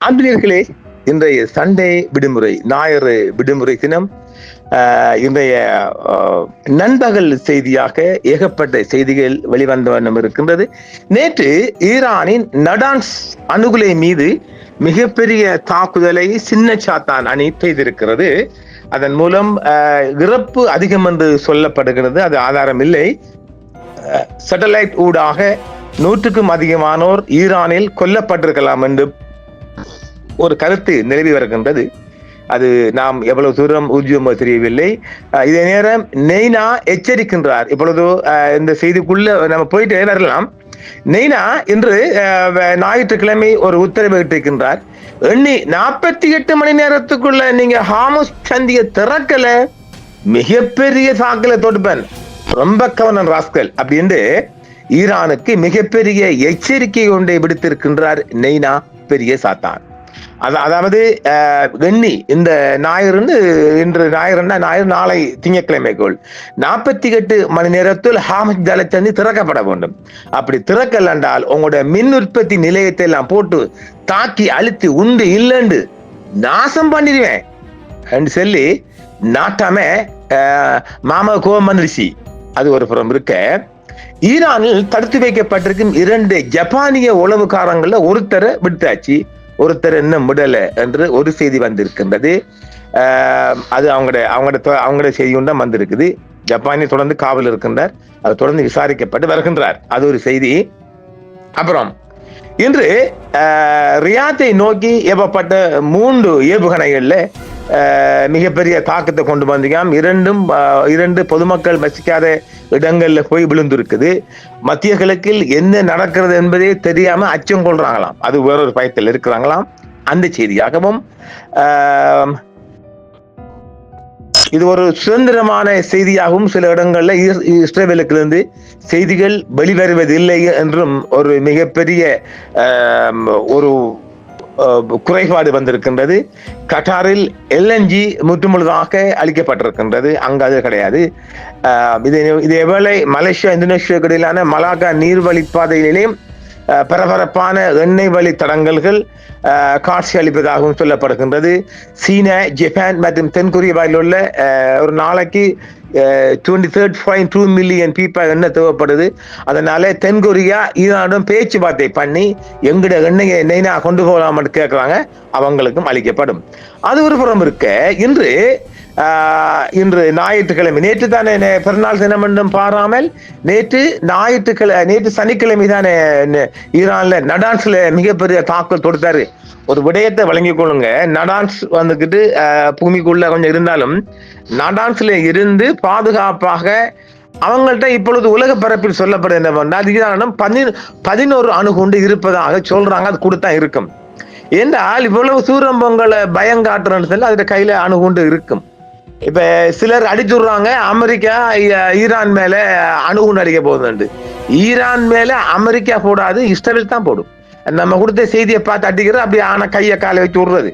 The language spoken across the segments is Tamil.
ஆங்கிலேயர்களே, இன்றைய சண்டே விடுமுறை, ஞாயிறு விடுமுறை தினம். இன்றைய நண்பகல் செய்தியாக ஏகப்பட்ட செய்திகள் வெளிவந்த வண்ணம் இருக்கின்றது. நேற்று ஈரானின் நடான்ஸ் அணுகுலை மீது மிகப்பெரிய தாக்குதலை சின்ன சாத்தான் அணி செய்திருக்கிறது. அதன் மூலம் இறப்பு அதிகம் என்று சொல்லப்படுகிறது. அது ஆதாரம் இல்லை. சேட்டலைட் ஊடாக 100க்கும் அதிகமானோர் ஈரானில் கொல்லப்பட்டிருக்கலாம் என்று ஒரு கருத்து நிலவி வருகின்றது. அது நாம் எவ்வளவு தூரம் ஊர்ஜியமோ தெரியவில்லை. இதே நேரம் நெய்னா எச்சரிக்கின்றார். இப்பொழுது இந்த செய்திக்குள்ள நம்ம போயிட்டு வரலாம். நெய்னா இன்று ஞாயிற்றுக்கிழமை ஒரு உத்தரவு இட்டிருக்கின்றார். எண்ணி 48 மணி நேரத்துக்குள்ள நீங்க ஹார்முஸ் சந்தியை திறக்கல, மிகப்பெரிய தாக்கலை தொடுப்பேன், ரொம்ப கவனம் ராஸ்கல் அப்படின்னு ஈரானுக்கு மிகப்பெரிய எச்சரிக்கை ஒன்றை விடுத்திருக்கின்றார் நெய்னா பெரிய சாத்தான். அதாவது வெண்ணி இந்த ஞாயிறு, இன்று ஞாயிறுன்னா ஞாயிறு, நாளை திங்கட்கிழமைக்குள் 48 மணி நேரத்தில் ஹார்முஸ் ஜலசந்தி திறக்கப்பட வேண்டும். அப்படி திறக்கல் என்றால் உங்களுடைய மின் உற்பத்தி நிலையத்தை எல்லாம் போட்டு தாக்கி அழுத்தி உண்டு இல்லைண்டு நாசம் பண்ணிடுவேன் என்று சொல்லி நாட்டாம மாமா கோபம் வந்துருச்சு. அது ஒரு புறம் இருக்க, ஈரானில் தடுத்து வைக்கப்பட்டிருக்கும் 2 ஜப்பானிய உளவுக்காரங்கள ஒருத்தரை விடுத்தாச்சு, ஒருத்தர் இன்னும் விடல என்று ஒரு செய்தி வந்திருக்கின்றது. அது அவங்களோட செய்தி ஒன்றும் வந்திருக்குது. ஜப்பானிய தொடர்ந்து காவல் இருக்கின்றார், அது தொடர்ந்து விசாரிக்கப்பட்டு வருகின்றார். அது ஒரு செய்தி. அப்புறம் இன்று ரியாத்தை நோக்கி ஏவப்பட்ட 3 ஏவுகணைகள்ல மிகப்பெரிய தாக்கத்தை கொண்டு வந்திருக்காம். 2 பொதுமக்கள் வசிக்காத இடங்கள்ல போய் விழுந்திருக்குது. மத்திய கிழக்கில் என்ன நடக்கிறது என்பதே தெரியாம அச்சம் கொள்றாங்களாம். அது வேறொரு பயத்தில் இருக்கிறாங்களாம். அந்த செய்தியாகவும் இது ஒரு சுதந்திரமான செய்தியாகவும் சில இடங்கள்ல இஸ்ரேலுக்கு இருந்து செய்திகள் வெளிவருவதில்லை என்றும் ஒரு மிகப்பெரிய ஒரு குறைபாடு வந்திருக்கின்றது. கட்டாரில் LNG முற்றுமுழுதாக அளிக்கப்பட்டிருக்கின்றது, அங்கு அது கிடையாது. இதேவேளை மலேசியா இந்தோனேஷியா இடையிலான மலாக்கா நீர்வழிப்பாதையிலேயும் பரபரப்பான எண்ணெய் வழி தடங்கல்கள் காட்சி அளிப்பதாகவும் சொல்லப்படுகின்றது. சீனா, ஜப்பான் மற்றும் தென்கொரியாவில் உள்ள ஒரு நாளைக்கு 23.2 மில்லியன் பீப்பாய் எண்ணெய் தேவைப்படுது. அதனால தென்கொரியா ஈரானுடன் பேச்சுவார்த்தை பண்ணி எங்கட எண்ணெயை நெய்னா கொண்டு போகலாம்னு கேட்கிறாங்க, அவங்களுக்கும் அளிக்கப்படும். அது ஒரு புறம் இருக்க, இன்று ஞாயிற்றுக்கிழமை, நேற்று தானே பிறநாள் தினம் என்றும் பாராமல் நேற்று சனிக்கிழமை தானே ஈரான்ல நடான்ஸ்ல மிகப்பெரிய தாக்குதல் தொடுத்தாரு. ஒரு விடயத்தை வழங்கிக் கொள்ளுங்க. நடான்ஸ் வந்துகிட்டு பூமிக்குள்ள கொஞ்சம் இருந்தாலும் நடான்ஸ்ல இருந்து பாதுகாப்பாக அவங்கள்ட்ட இப்பொழுது உலக பரப்பில் சொல்லப்படுது என்னவென்றால் ஈரானிடம் 11 அணுகுண்டு இருப்பதாக சொல்றாங்க. அது கொடுத்தா இருக்கும் என்றால் இவ்வளவு சூரம்பங்களை பயங்காட்டுறன்னு சொல்லி அதுல கையில அணுகுண்டு இருக்கும். இப்ப சிலர் அடிச்சுடுறாங்க, அமெரிக்கா ஈரான் மேல அணுகுண்டு அடிக்க போகுது. ஈரான் மேல அமெரிக்கா போடாது, இஸ்ரேல் தான் போடும். நம்ம கொடுத்த செய்தியை பார்த்து அடிக்கிறது, அப்படி ஆன கையை காலை வச்சு விடுறது.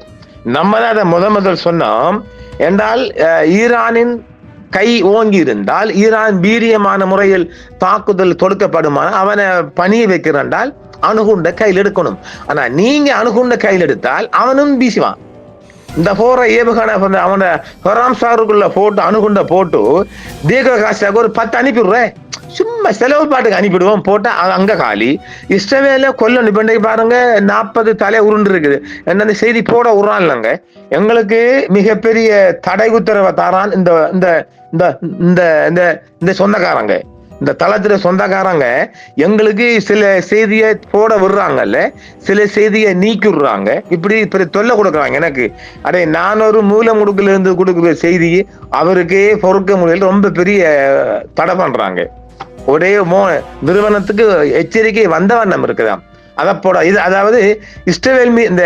நம்ம தான் அதை முதல் சொன்னோம். என்றால் ஈரானின் கை ஓங்கி இருந்தால், ஈரான் வீரியமான முறையில் தாக்குதல் தொடுக்கப்படுமான அவனை பணிய வைக்கிறால் அணுகுண்ட கையில் எடுக்கணும். ஆனா நீங்க அணுகுண்ட கையில் எடுத்தால் அவனும் வீசுவான். இந்த போற ஏவுகணை அவன ஹராம்சாருக்குள்ள போட்டு அணுகுண்ட போட்டு தீர்க்க காசாக ஒரு 10 அனுப்பிடுறேன், சும்மா செலவு பாட்டுக்கு அனுப்பிடுவோம், போட்டா அங்க காலி. இஸ்ரவேல கொல்ல நிபந்தனை பாருங்க, 40 தலை உருண்டு இருக்குது. என்ன செய்தி போட உருறான் இல்லைங்க. எங்களுக்கு மிகப்பெரிய தடை உத்தரவை தாரான் இந்த சொந்தக்காரங்க, இந்த தளத்துல சொந்தக்காரங்க எங்களுக்கு சில செய்தியை போட விடுறாங்கல்ல, சில செய்தியை நீக்கி விடுறாங்க, இப்படி தொல்லை கொடுக்குறாங்க எனக்கு. அடே, நான் ஒரு மூலமுடுக்குல இருந்து கொடுக்குற செய்தி அவருக்கே பொறுக்க முடியல, ரொம்ப பெரிய தடை பண்றாங்க. ஒரே நிறுவனத்துக்கு எச்சரிக்கை வந்த வண்ணம் இருக்குதாம். அதை போட இது, அதாவது இஸ்ரேல் இந்த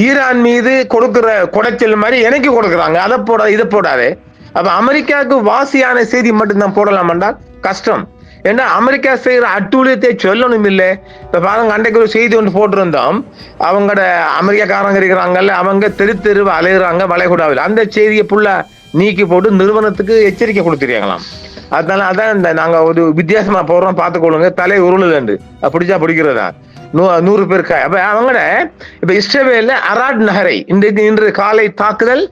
ஈரான் மீது கொடுக்குற குடைச்சல் மாதிரி எனக்கு கொடுக்குறாங்க, அதை போட இதை போடாதே. அப்ப அமெரிக்காவுக்கு வாசியான செய்தி மட்டும்தான் போடலாம் என்றால் கஷ்டம். ஏன்னா அமெரிக்கா செய்யற அட்டூழியத்தை சொல்லணும் இல்லை. இப்ப பாருங்க, அன்றைக்கு ஒரு செய்தி ஒன்று போட்டிருந்தோம். அவங்களோட அமெரிக்காக்காரங்க இருக்கிறாங்கல்ல, அவங்க தெரு அலைகிறாங்க வளைகுடாவில். அந்த செய்தியை புள்ள நீக்கி போட்டு நிறுவனத்துக்கு எச்சரிக்கை கொடுத்துருக்காங்களாம். அதனால அதான் நாங்க ஒரு வித்தியாசமா போடுறோம், பார்த்துக்கொள்ளுங்க, தலை உருளுண்டு பிடிச்சா பிடிக்கிறதா. 100 பேர் அப்ப அவங்கள இப்ப இஸ்ரேல அராட் நகரை இன்று காலை தாக்குதல்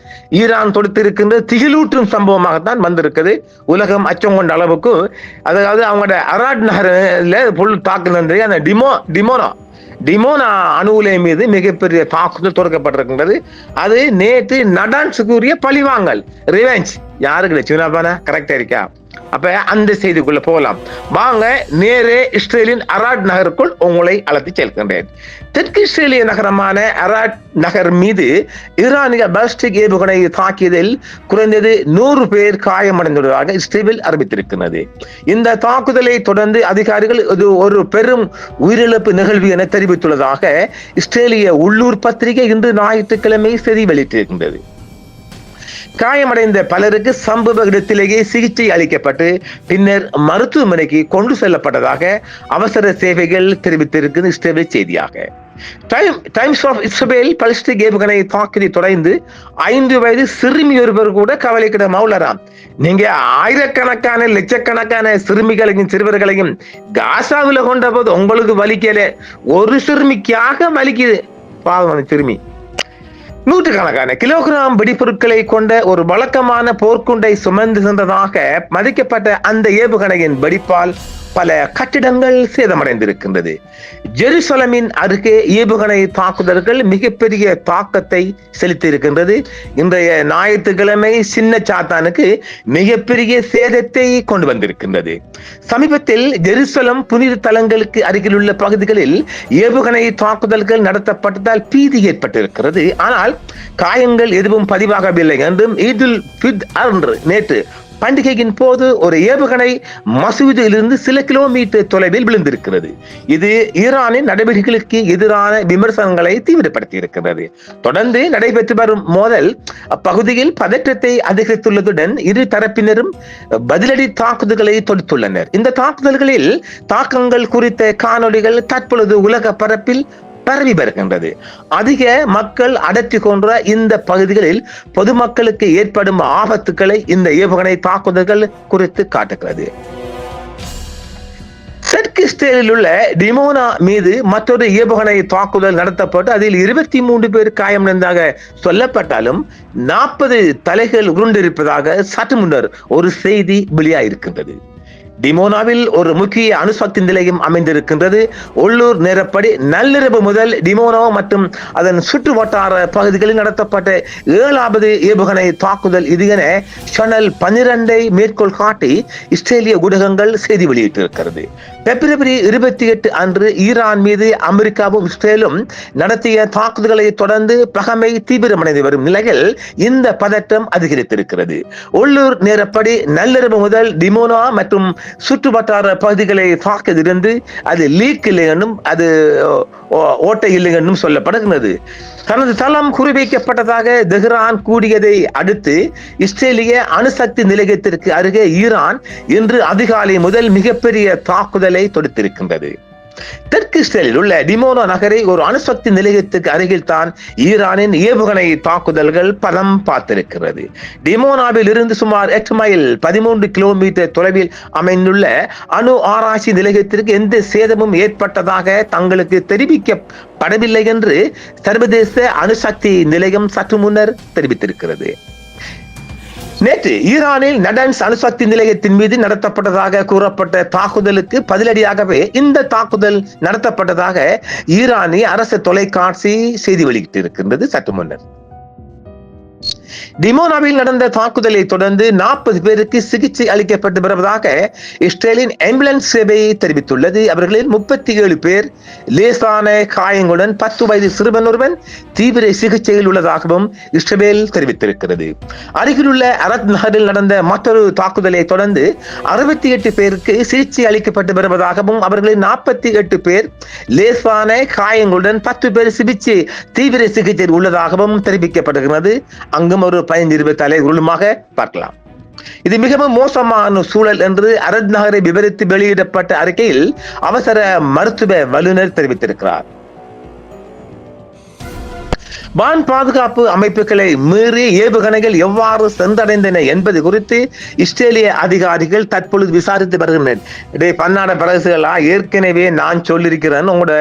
ஈரான் தொடுத்திருக்கின்ற திகிலூட்டும் சம்பவமாகத்தான் வந்திருக்குது. உலகம் அச்சம் கொண்ட அளவுக்கு, அதாவது அவங்களோட அராட் நகரில் பொருள் தாக்குதல் அந்த டிமோனா அணு உலை மீது மிகப்பெரிய தாக்குதல் தொடக்கப்பட்டிருக்கின்றது. அது நேற்று நடான்ஸுக்குரிய பழிவாங்கல், ரிவெஞ்ச். யாருக்கு சீனாபானா கரெக்டா இருக்கா? அப்ப அந்த செய்திக்குள்ள போகலாம் வாங்க. நேரே இஸ்ரேலின் அராட் நகருக்குள் உங்களை அழைத்து செல்கின்றேன். தெற்கு இஸ்ரேலிய நகரமான அராட் நகர் மீது ஈரானிய பாலிஸ்டிக் ஏவுகணை தாக்கியதில் குறைந்தது 100 பேர் காயமடைந்துள்ளதாக இஸ்ரேல் அறிவித்திருக்கிறது. இந்த தாக்குதலை தொடர்ந்து அதிகாரிகள் இது ஒரு பெரும் உயிரிழப்பு நிகழ்வு என தெரிவித்துள்ளதாக இஸ்ரேலிய உள்ளூர் பத்திரிகை இன்று ஞாயிற்றுக்கிழமை செய்தி வெளியிட்டிருக்கின்றது. காயமடைந்த பலருக்கு சம்பவ இடத்திலேயே சிகிச்சை அளிக்கப்பட்டு பின்னர் மருத்துவமனைக்கு கொண்டு செல்லப்பட்டதாக அவசர சேவைகள் தெரிவித்திருக்கிறது இஸ்ரேல் செய்தியாக. டைம்ஸ் ஆஃப் இஸ்ரேல் பாலிஸ்டிக் ஏவுகணை தாக்கியதை தொடர்ந்து 5 வயது சிறுமி ஒருவர் கூட கவலைக்கிடமா உள்ளாராம். நீங்க ஆயிரக்கணக்கான லட்சக்கணக்கான சிறுமிகளையும் சிறுவர்களையும் காசாவில் கொண்ட போது உங்களுக்கு வலிக்கல, ஒரு சிறுமிக்காக வலிக்குது. பாவம் சிறுமி. 100கணக்கான கிலோகிராம் வெடிப்பொருட்களை கொண்ட ஒரு வழக்கமான போர்க்குண்டை சுமந்து சென்றதாக மதிக்கப்பட்ட அந்த ஏவுகணையின் வெடிப்பால் பல கட்டிடங்கள் சேதமடைந்திருக்கின்றது. ஜெருசலமின் அருகே ஏவுகணை தாக்குதல்கள் மிகப்பெரிய தாக்கத்தை செலுத்தி இருக்கின்றது. இன்றைய ஞாயிற்றுக்கிழமை சின்ன சாத்தானுக்கு மிகப்பெரிய சேதத்தை கொண்டு வந்திருக்கின்றது. சமீபத்தில் ஜெருசலம் புனித தலங்களுக்கு அருகில் உள்ள பகுதிகளில் ஏவுகணை தாக்குதல்கள் நடத்தப்பட்டதால் பீதி ஏற்பட்டிருக்கிறது. ஆனால் காயங்கள் எதுவும் பதிவாகவில்லை என்றும் ஈதுல் ஃபித்ர் அன்று நேற்று பண்டிகையின் போது ஒரு ஏவுகணை மசூதியிலிருந்து சில கிலோமீட்டர் தொலைவில் விழுந்திருக்கிறது. இது ஈரானின் நடவடிக்கைகளுக்கு எதிரான விமர்சனங்களை தீவிரப்படுத்தி இருக்கிறது. தொடர்ந்து நடைபெற்று வரும் மோதல் அப்பகுதியில் பதற்றத்தை அதிகரித்துள்ளதுடன் இரு தரப்பினரும் பதிலடி தாக்குதல்களை தொடுத்துள்ளனர். இந்த தாக்குதல்களில் தாக்கங்கள் குறித்த காணொலிகள் தற்பொழுது உலக பரப்பில் பரவி வருகின்றது. அதிக மக்கள் அடர்த்தி கொன்ற இந்த பகுதிகளில் பொதுமக்களுக்கு ஏற்படும் ஆபத்துக்களை இந்த ஏவுகணை தாக்குதல்கள் குறித்து காட்டுகிறது. தெற்கு இஸ்ரேலில் உள்ள டிமோனா மீது மற்றொரு ஏவுகணை தாக்குதல் நடத்தப்பட்டு அதில் 23 பேர் காயமடைந்ததாக சொல்லப்பட்டாலும் 40 தலைகள் உருண்டிருப்பதாக சற்று முன்னர் ஒரு செய்தி வெளியாயிருக்கின்றது. டிமோனாவில் ஒரு முக்கிய அணுசக்தி நிலையம் அமைந்திருக்கின்றது. உள்ளூர் நேரப்படி நள்ளிரவு முதல் டிமோனா மற்றும் அதன் சுற்று வட்டார பகுதிகளில் நடத்தப்பட்ட 7வது ஏவுகணை தாக்குதல் இது என சேனல் 12 மேற்கோள் காட்டி இஸ்ரேலிய ஊடகங்கள் செய்தி வெளியிட்டிருக்கிறது. பிப்ரவரி 28 அன்று ஈரான் மீது அமெரிக்காவும் இஸ்ரேலும் நடத்திய தாக்குதல்களை தொடர்ந்து பகைமை தீவிரமடைந்து வரும் நிலையில் இந்த பதற்றம் அதிகரித்திருக்கிறது. உள்ளூர் நேரப்படி நள்ளிரவு முதல் டிமோனா மற்றும் சுற்று வட்டார பகுதிகளை தாக்கியதிலிருந்து அது லீக் இல்லை என்றும் அது ஓட்டை இல்லை என்றும் சொல்லப்படுகிறது. தனது தளம் குறிவைக்கப்பட்டதாக தெஹ்ரான் கூடியதை அடுத்து இஸ்ரேலிய அணுசக்தி நிலையத்திற்கு அருகே ஈரான் இன்று அதிகாலை முதல் மிகப்பெரிய தாக்குதலை தொடுத்திருக்கின்றது. தெற்கு இஸ்ரேலில் உள்ள டிமோனா நகரை ஒரு அணுசக்தி நிலையத்துக்கு அருகில் தான் ஈரானின் ஏவுகணை தாக்குதல்கள் பலம் பார்த்திருக்கிறது. டிமோனாவில் இருந்து சுமார் 8 மைல் 13 கிலோமீட்டர் தொலைவில் அமைந்துள்ள அணு ஆராய்ச்சி நிலையத்திற்கு எந்த சேதமும் ஏற்பட்டதாக தங்களுக்கு தெரிவிக்கப்படவில்லை என்று சர்வதேச அணுசக்தி நிலையம் சற்று முன்னர் தெரிவித்திருக்கிறது. நேற்று ஈரானில் நடான்ஸ் அணுசக்தி நிலையத்தின் மீது நடத்தப்பட்டதாக கூறப்பட்ட தாக்குதலுக்கு பதிலடியாகவே இந்த தாக்குதல் நடத்தப்பட்டதாக ஈரானிய அரசு தொலைக்காட்சி செய்தி வெளியிட்டிருக்கின்றது சற்று முன்னர். டிமோனாவில் நடந்த தாக்குதலை தொடர்ந்து 40 பேருக்கு சிகிச்சை அளிக்கப்பட்டு வருவதாக இஸ்ரேலின் ஆம்புலன்ஸ் சேவை தெரிவித்துள்ளது. அவர்களில் 37 பேர் லேசான காயங்களுடன் 10 வயது சிறுவன் ஒருவன் தீவிர சிகிச்சையில் உள்ளதாகவும் இஸ்ரேல் தெரிவித்திருக்கிறது. அருகிலுள்ள அரத் நகரில் நடந்த மற்றொரு தாக்குதலை தொடர்ந்து 68 பேருக்கு சிகிச்சை அளிக்கப்பட்டு வருவதாகவும் அவர்களில் 48 பேர் லேசான காயங்களுடன் 10 பேர் தீவிர சிகிச்சையில் உள்ளதாகவும் தெரிவிக்கப்படுகிறது. அங்கும் ஒரு 15-20 தலை உருளுமாக பார்க்கலாம். இது மிகவும் மோசமான சூழல் என்று அரத் நகரை விவரித்து வெளியிடப்பட்ட அறிக்கையில் அவசர மருத்துவ வல்லுநர் தெரிவித்திருக்கிறார். வான் பாதுகாப்பு அமைப்புகளை மீறி ஏவுகணைகள் எவ்வாறு சென்றடைந்தன என்பது குறித்து இஸ்ரேலிய அதிகாரிகள் தற்பொழுது விசாரித்து வருகின்றனர். இடையே பன்னாட பிரதேசங்களா ஏற்கனவே நான் சொல்லியிருக்கிறேன், உங்களோட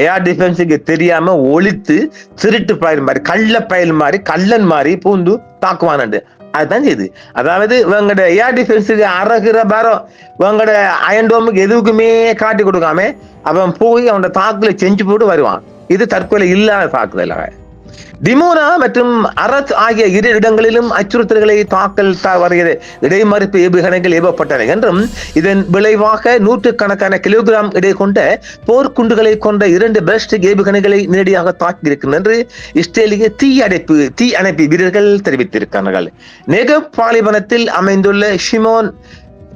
ஏர் டிஃபென்ஸுக்கு தெரியாம ஒழித்து திருட்டு பயில் மாதிரி கள்ள பயில் மாதிரி கள்ளன் மாதிரி பூந்து தாக்குவானு அதுதான் செய்யுது. அதாவது இவங்கட ஏர் டிஃபென்ஸுக்கு அரகுற பாரம் இவங்கட அயன்டோமுக்கு எதுக்குமே காட்டி கொடுக்காம அவன் போய் அவனோட தாக்குதலை செஞ்சு போட்டு வருவான். இது தற்கொலை இல்லாத தாக்குதல். டிமோனா மற்றும் அரத் ஆகிய இரு இடங்களிலும் அச்சுறுத்தல்களை தாக்கல் வருகிறது. இடைமறிப்பு ஏவுகணைகள் ஏவப்பட்டன என்றும் இதன் விளைவாக நூற்றுக்கணக்கான கிலோகிராம் இடை கொண்ட போர்க்குண்டுகளை கொண்ட 2 பாலிஸ்டிக் ஏவுகணைகளை நேரடியாக தாக்கியிருக்கின்றன என்று இஸ்ரேலிய தீ அணைப்பு வீரர்கள் தெரிவித்திருக்கிறார்கள். நெகவ் பாலைவனத்தில் அமைந்துள்ள ஷிமோன்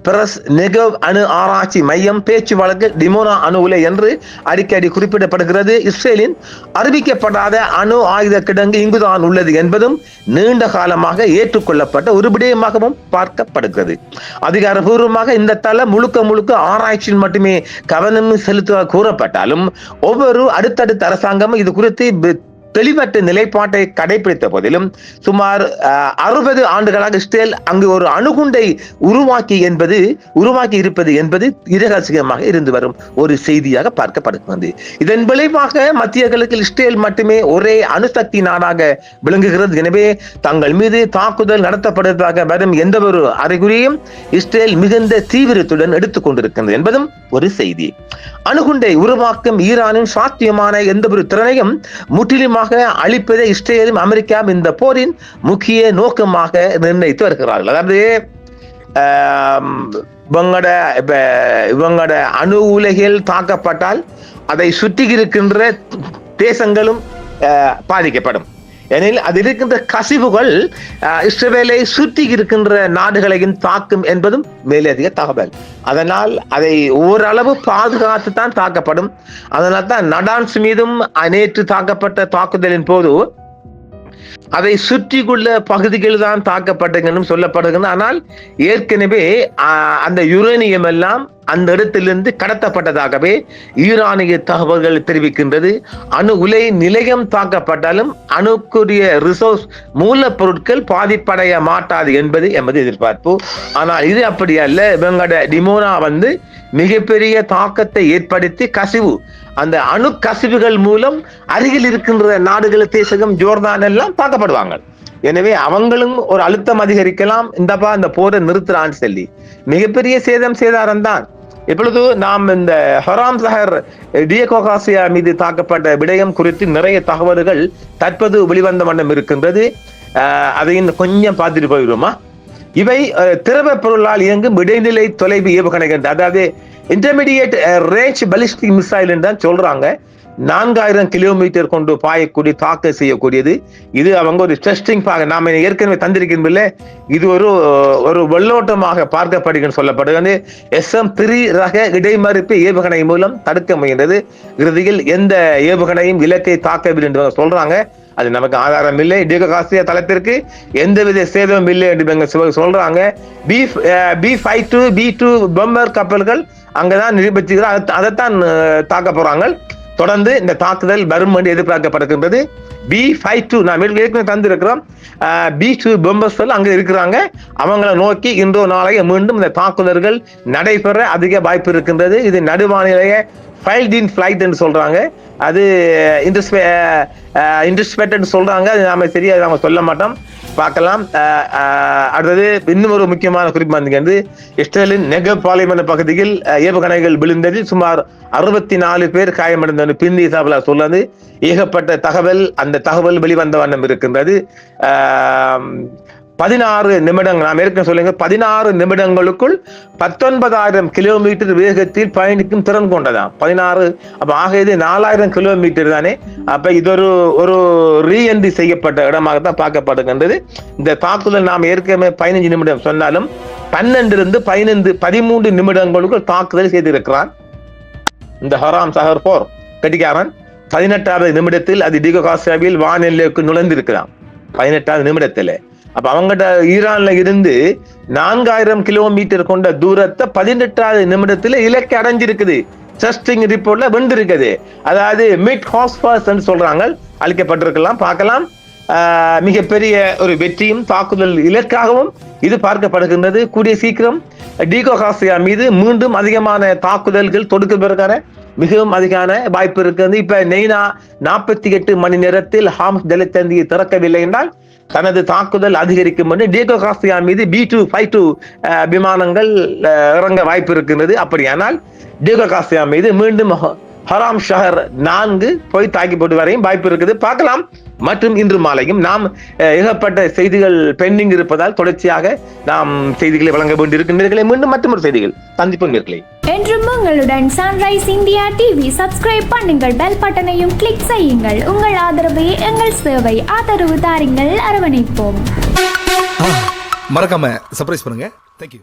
பெரஸ் நெகவ் அணு ஆராய்ச்சி மையம் பேச்சு வழக்கில் டிமோனா அணு உலை என்று அடிக்கடி குறிப்பிடப்படுகிறது. இஸ்ரேலின் அறிவிக்கப்படாத அணு ஆயுத கிடங்கு இங்குதான் உள்ளது என்பதும் நீண்ட காலமாக ஏற்றுக்கொள்ளப்பட்ட ஒரு விடயமாகவும் பார்க்கப்படுகிறது. அதிகாரபூர்வமாக இந்த தளம் முழுக்க ஆராய்ச்சியில் மட்டுமே கவனம் செலுத்த கூறப்பட்டாலும் ஒவ்வொரு அடுத்தடுத்த அரசாங்கமும் இது குறித்து தெளிவற்ற நிலைப்பாட்டை கடைபிடித்த போதிலும் சுமார் 60 ஆண்டுகளாக இஸ்ரேல் அங்கு ஒரு அணுகுண்டை உருவாக்கி இருப்பது என்பது இரகசியமாக இருந்து வரும் ஒரு செய்தியாக பார்க்கப்படுகிறது. இதன் விளைவாக மத்திய கிழக்கில் இஸ்ரேல் மட்டுமே ஒரே அணுசக்தி நாடாக விளங்குகிறது. எனவே தங்கள் மீது தாக்குதல் நடத்தப்படுவதாக வரும் எந்த ஒரு அறிகுறியும் இஸ்ரேல் மிகுந்த தீவிரத்துடன் எடுத்துக் கொண்டிருக்கிறது என்பதும் ஒரு செய்தி. அணுகுண்டை உருவாக்கும் ஈரானின் சாத்தியமான எந்த ஒரு திறனையும் முற்றிலுமாக அழிப்பதை இஸ்ரேலும் அமெரிக்காவும் இந்த போரின் முக்கிய நோக்கமாக நிர்ணயித்து வருகிறார்கள். அதாவது இவங்களோட அணு உலைகள் தாக்கப்பட்டால் அதை சுற்றி இருக்கின்ற தேசங்களும் பாதிக்கப்படும். எனில் அதில் இருக்கின்ற கசிவுகள் இஸ்ரேலை சுற்றி இருக்கின்ற நாடுகளையும் தாக்கும் என்பதும் மேலதிக தகவல். அதனால் அதை ஓரளவு பாதுகாத்து தான் தாக்கப்படும். அதனால் தான் நடான்ஸ் மீதும் நேற்று தாக்கப்பட்ட தாக்குதலின் போது அதை சுற்றிக்குள்ள பகுதிகள் தான் தாக்கப்பட்டதுன்னு சொல்லப்படுகிறது. ஆனால் ஏற்கனவே அந்த யுரேனியம் எல்லாம் அந்த இடத்திலிருந்து கடத்தப்பட்டதாகவே ஈரானிய தகவல்கள் தெரிவிக்கின்றது. அணு உலை நிலையம் தாக்கப்பட்டாலும் அணுக்குரிய ரிசோர்ஸ் மூலப்பொருட்கள் பாதிப்படைய மாட்டாது என்பது எமது எதிர்பார்ப்பு. ஆனால் இது அப்படி அல்ல. இவங்களோட டிமோனா மிகப்பெரிய தாக்கத்தை ஏற்படுத்தி கசிவு அந்த அணு கசிவுகள் மூலம் அருகில் இருக்கின்ற நாடுகள் தேசகம் ஜோர்தான் எல்லாம் தாக்கப்படுவாங்க. எனவே அவங்களும் ஒரு அழுத்தம் அதிகரிக்கலாம், இந்த போரை நிறுத்துறான்னு சொல்லி மிகப்பெரிய சேதாரம் தான். இப்பொழுது நாம் இந்த ஹராம் சஹர் டியகோகாசியா மீது தாக்கப்பட்ட விடயம் குறித்து நிறைய தகவல்கள் தற்போது வெளிவந்த வண்ணம் இருக்கின்றது. அதையும் கொஞ்சம் பார்த்துட்டு போயிடுவோமா? இவை திரவ பொருளால் இயங்கும் இடைநிலை தொலைவு ஏவுகணைகள், அதாவது இன்டர்மீடியேட் ரேஞ்ச் பாலிஸ்டிக் மிசைல் தான் சொல்றாங்க. 4000 கிலோமீட்டர் கொண்டு பாயக்கூடிய தாக்க செய்யக்கூடியது. இது அவங்க ஒரு டெஸ்டிங் நாம ஏற்கனவே தந்திருக்கின்ற இது ஒரு வெள்ளோட்டமாக பார்க்கப்படுகிறது சொல்லப்படுகிறது. SM-3 ரக இடைமறிப்பு ஏவுகணை மூலம் தடுக்க முயன்றது. இறுதியில் எந்த ஏவுகணையும் இலக்கை தாக்கவில்லை என்று சொல்றாங்க. அது நமக்கு ஆதாரம் இல்லை. டியகோகாசியா தளத்திற்கு எந்தவித சேதமும் இல்லை என்று சொல்றாங்க. B-52 B-2 பொம்மர் கப்பல்கள் அங்கதான் நிரூபிச்சுக்கிறார், அதைத்தான் தாக்க போறாங்க. தொடர்ந்து இந்த தாக்குதல் வரும் என்று எதிர்பார்க்கப்படுகின்றது. B-52 நாம் ஏற்கனவே தந்திருக்கிறோம். B-2 பொம்பர்ஸ் அங்க இருக்கிறாங்க. அவங்களை நோக்கி இன்றோ நாளைய மீண்டும் இந்த தாக்குதல்கள் நடைபெற அதிக வாய்ப்பு இருக்கின்றது. இது நடுவானிலைய ஃபைல்ட் இன் ஃபிளைட் என்று சொல்றாங்க. அது இன்டர்ஸ்பெக்ட் சொல்றாங்க. அது நாம சரியா நாம சொல்ல மாட்டோம், பார்க்கலாம். அடுத்தது இன்னும் ஒரு முக்கியமான குறிப்பு இஸ்ரேலின் நெகவ் பாலைவன பகுதியில் ஏவுகணைகள் விழுந்ததில் சுமார் 64 பேர் காயமடைந்த பிந்தி தகவல் சொல்றது. ஏகப்பட்ட தகவல், அந்த தகவல் வெளிவந்த வண்ணம் இருக்கின்றது. 16 நிமிடங்கள் நாம் ஏற்கனவே சொல்லுங்க, 16 நிமிடங்களுக்குள் 19,000 கிலோமீட்டர் வேகத்தில் பயணிக்கும் திறன் கொண்டதான் 16. அப்ப ஆக இது 4000 கிலோமீட்டர் தானே. அப்ப இது ஒரு ரீஎன்ட்ரி செய்யப்பட்ட இடமாகத்தான் பார்க்கப்படுகின்றது. இந்த தாக்குதல் நாம் ஏற்கனவே 15 நிமிடம் சொன்னாலும் 13 நிமிடங்களுக்குள் தாக்குதல் செய்திருக்கிறான் இந்த ஹராம் சஹர் போர் கட்டிக்காரன். 18வது நிமிடத்தில் அது டிகோகாசியாவில் வானெல்லைக்கு நுழைந்திருக்கிறான். 18வது நிமிடத்துல. அப்ப அவங்ககிட்ட ஈரான்ல இருந்து 4000 கிலோமீட்டர் கொண்ட தூரத்தை 18வது நிமிடத்துல இலக்கை அடைஞ்சிருக்குது. டெஸ்டிங் ரிப்போர்ட்ல வென்றிருக்குது. அதாவது மிட் ஹாஸ்பர்ஸ் சொல்றாங்க, அளிக்கப்பட்டிருக்கலாம், பார்க்கலாம். மிகப்பெரிய ஒரு வெற்றியும் தாக்குதல் இலக்காகவும் இது பார்க்கப்படுகின்றது. கூடிய சீக்கிரம் டீகோ கார்சியா மீது மீண்டும் அதிகமான தாக்குதல்கள் தொடுக்கப்படுகிற மிகவும் அதிகமான வாய்ப்பு இருக்கிறது. இப்ப நெய்னா 48 மணி நேரத்தில் ஹாமஸ் ஜலசந்தியை திறக்கவில்லை என்றால் தனது தாக்குதல் அதிகரிக்கும் என்று டீகோ கார்சியா மீது B252 விமானங்கள் இறங்க வாய்ப்பு இருக்கின்றது. அப்படியானால் டீகோ கார்சியா மீது மீண்டும் ஹராம் ஷஹர் 4 போய் தாக்கி போட்டு வரையும் வாய்ப்பு இருக்குது, பார்க்கலாம். மற்றும் இன்று மாலையும் நாம் ஏகப்பட்ட செய்திகள் பெண்டிங் இருப்பதால் தொடர்ச்சியாக நாம் செய்திகளை வழங்க வேண்டியிருக்கின்றீர்களே. மீண்டும் மற்றொரு செய்திகள் சந்திப்போம் நேயர்களே. என்றும் உங்களுடன் சன்ரைஸ் இந்தியா டிவி. சப்ஸ்கிரைப் பண்ணுங்கள், பெல் பட்டனையும் கிளிக் செய்யுங்கள். உங்கள் ஆதரவே எங்கள் சேவை. ஆதரவு தாருங்கள், அரவணைப்போம். மறக்காம சர்ப்ரைஸ் பண்ணுங்க. தேங்க்யூ.